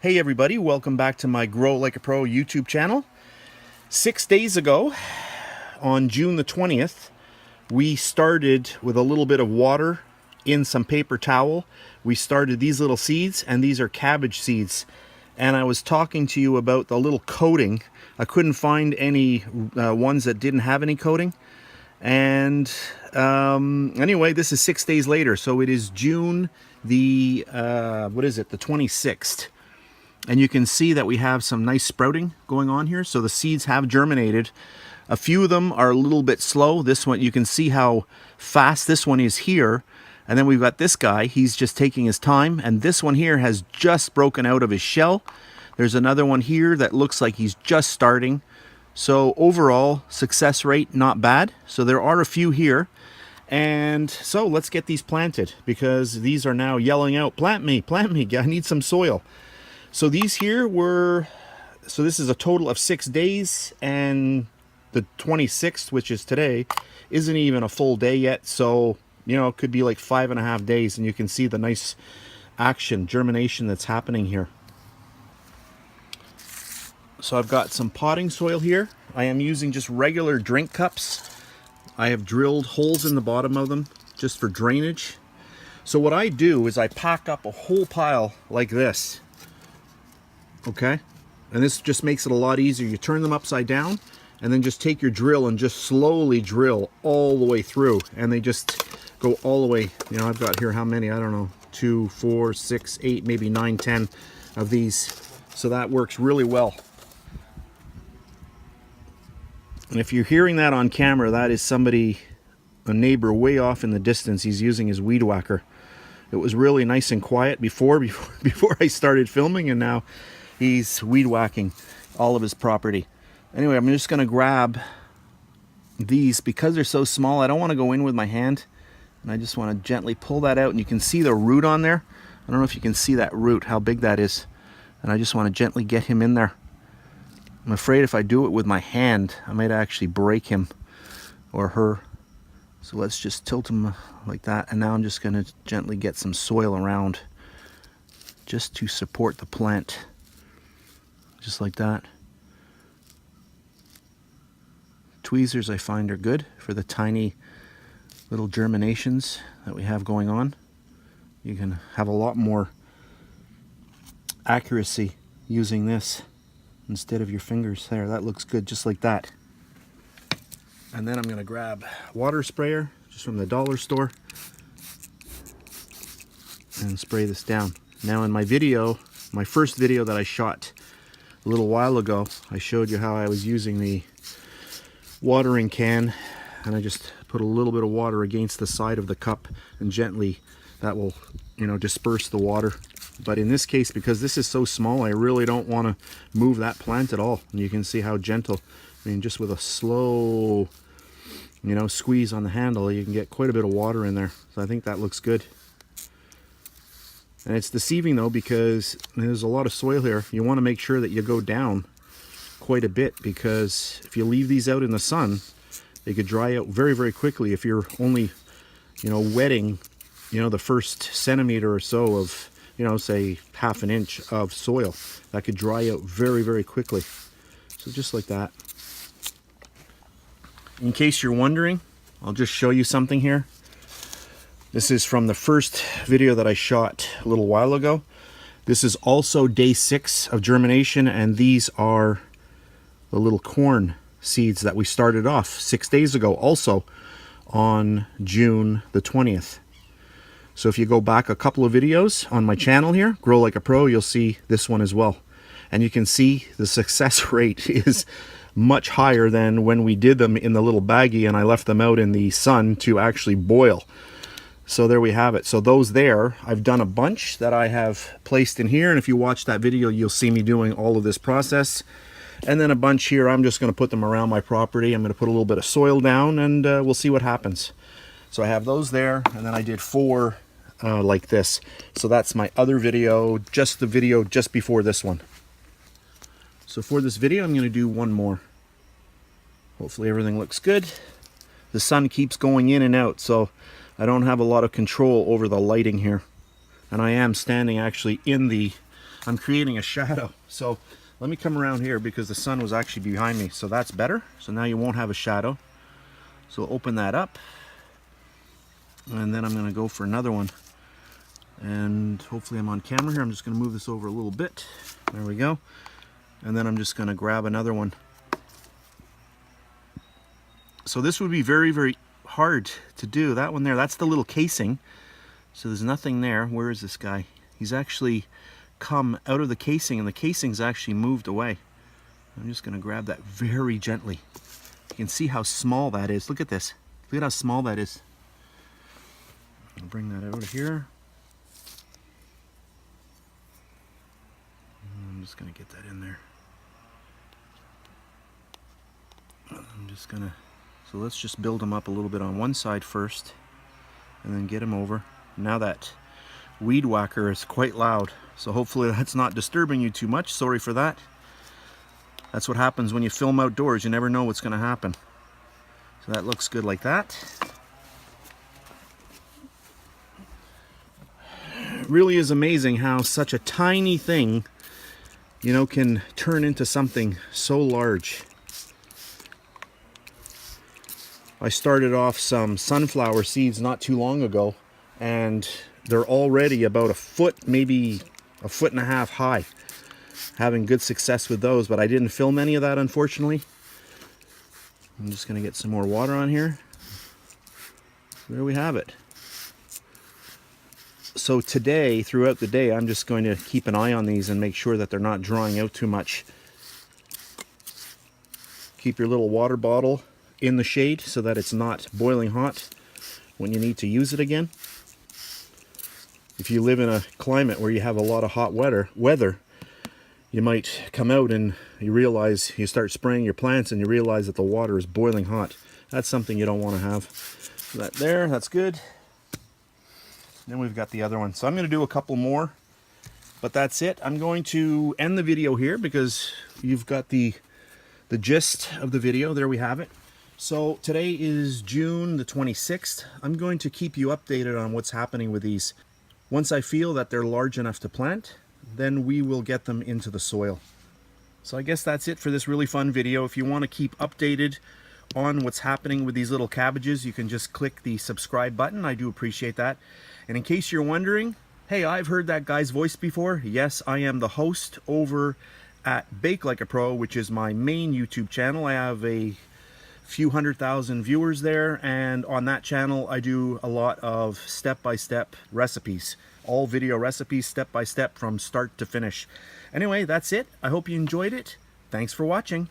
Hey everybody, welcome back to my Grow Like a Pro YouTube channel. 6 days ago, on June the 20th, we started with a little bit of water in some paper towel. We started these little seeds, and these are cabbage seeds. And I was talking to you about the little coating. I couldn't find any ones that didn't have any coating. And anyway, this is 6 days later, so it is June the, the 26th. And you can see that we have some nice sprouting going on here. So the seeds have germinated. A few of them are a little bit slow. This one, you can see how fast this one is here. And then we've got this guy, he's just taking his time. And this one here has just broken out of his shell. There's another one here that looks like he's just starting. So overall, success rate, not bad. So there are a few here. And so let's get these planted, because these are now yelling out, plant me, I need some soil. So these here were, so this is a total of 6 days, and the 26th, which is today, isn't even a full day yet. So, you know, it could be like 5.5 days, and you can see the nice action, germination that's happening here. So I've got some potting soil here. I am using just regular drink cups. I have drilled holes in the bottom of them just for drainage. So what I do is I pack up a whole pile like this. Okay, and this just makes it a lot easier. You turn them upside down and then just take your drill and just slowly drill all the way through, and they just go all the way. You know, I've got here how many, I don't know, 2, 4, 6, 8, maybe 9, 10 of these. So that works really well. And if you're hearing that on camera, that is somebody, a neighbor way off in the distance. He's using his weed whacker. It was really nice and quiet before I started filming, and now he's weed whacking all of his property. Anyway, I'm just going to grab these because they're so small. I don't want to go in with my hand, and I just want to gently pull that out, and you can see the root on there. I don't know if you can see that root, how big that is. And I just want to gently get him in there. I'm afraid if I do it with my hand, I might actually break him or her. So let's just tilt him like that. And now I'm just going to gently get some soil around just to support the plant. Just like that. Tweezers I find are good for the tiny little germinations that we have going on. You can have a lot more accuracy using this instead of your fingers. There, that looks good, just like that. And then I'm going to grab water sprayer just from the dollar store and spray this down. Now in my video, my first video that I shot a little while ago, I showed you how I was using the watering can, and I just put a little bit of water against the side of the cup, and gently that will, you know, disperse the water. But in this case, because this is so small, I really don't want to move that plant at all. And you can see how gentle, I mean, just with a slow, you know, squeeze on the handle, you can get quite a bit of water in there. So I think that looks good. And it's deceiving though, because there's a lot of soil here. You want to make sure that you go down quite a bit, because if you leave these out in the sun, they could dry out very, very quickly. If you're only, you know, wetting, you know, the first centimeter or so of, you know, say ½ inch of soil, that could dry out very, very quickly. So just like that. In case you're wondering, I'll just show you something here. This is from the first video that I shot a little while ago. This is also day 6 of germination, and these are the little corn seeds that we started off 6 days ago, also on June the 20th. So if you go back a couple of videos on my channel here, Grow Like a Pro, you'll see this one as well. And you can see the success rate is much higher than when we did them in the little baggie and I left them out in the sun to actually boil. So there we have it. So those there, I've done a bunch that I have placed in here, and if you watch that video, you'll see me doing all of this process. And then a bunch here, I'm just going to put them around my property. I'm going to put a little bit of soil down, and we'll see what happens. So I have those there, and then I did 4 like this. So that's my other video, just the video just before this one. So for this video, I'm going to do one more. Hopefully everything looks good. The sun keeps going in and out, so I don't have a lot of control over the lighting here. And I am standing actually in the I'm creating a shadow. So let me come around here because the sun was actually behind me. So that's better. So now you won't have a shadow. So open that up. And then I'm going to go for another one. And hopefully I'm on camera here. I'm just going to move this over a little bit. There we go. And then I'm just going to grab another one. So this would be very, very hard to do. That one there, that's the little casing. So there's nothing there. Where is this guy? He's actually come out of the casing, and the casing's actually moved away. I'm just going to grab that very gently. You can see how small that is. Look at this. Look at how small that is. I'll bring that out of here. I'm just going to get that in there. I'm just going to... So let's just build them up a little bit on one side first, and then get them over. Now that weed whacker is quite loud, so hopefully that's not disturbing you too much. Sorry for that. That's what happens when you film outdoors. You never know what's going to happen. So that looks good like that. It really is amazing how such a tiny thing, you know, can turn into something so large. I started off some sunflower seeds not too long ago, and they're already about a foot, maybe a foot and a half high. Having good success with those, but I didn't film any of that, unfortunately. I'm just going to get some more water on here. There we have it. So today, throughout the day, I'm just going to keep an eye on these and make sure that they're not drying out too much. Keep your little water bottle in the shade so that it's not boiling hot when you need to use it again. If you live in a climate where you have a lot of hot weather, you might come out and you realize, you start spraying your plants and you realize that the water is boiling hot. That's something you don't want to have. So that there, that's good. Then we've got the other one. So I'm going to do a couple more, but that's it. I'm going to end the video here because you've got the gist of the video. There we have it. So today is June the 26th. I'm going to keep you updated on what's happening with these. Once I feel that they're large enough to plant, then we will get them into the soil. So I guess that's it for this really fun video. If you want to keep updated on what's happening with these little cabbages, you can just click the subscribe button. I do appreciate that. And in case you're wondering, hey, I've heard that guy's voice before. Yes, I am the host over at Bake Like a Pro, which is my main YouTube channel. I have a few 100,000 viewers there, and on that channel I do a lot of step-by-step recipes, all video recipes, step-by-step from start to finish. Anyway, that's it. I hope you enjoyed it. Thanks for watching.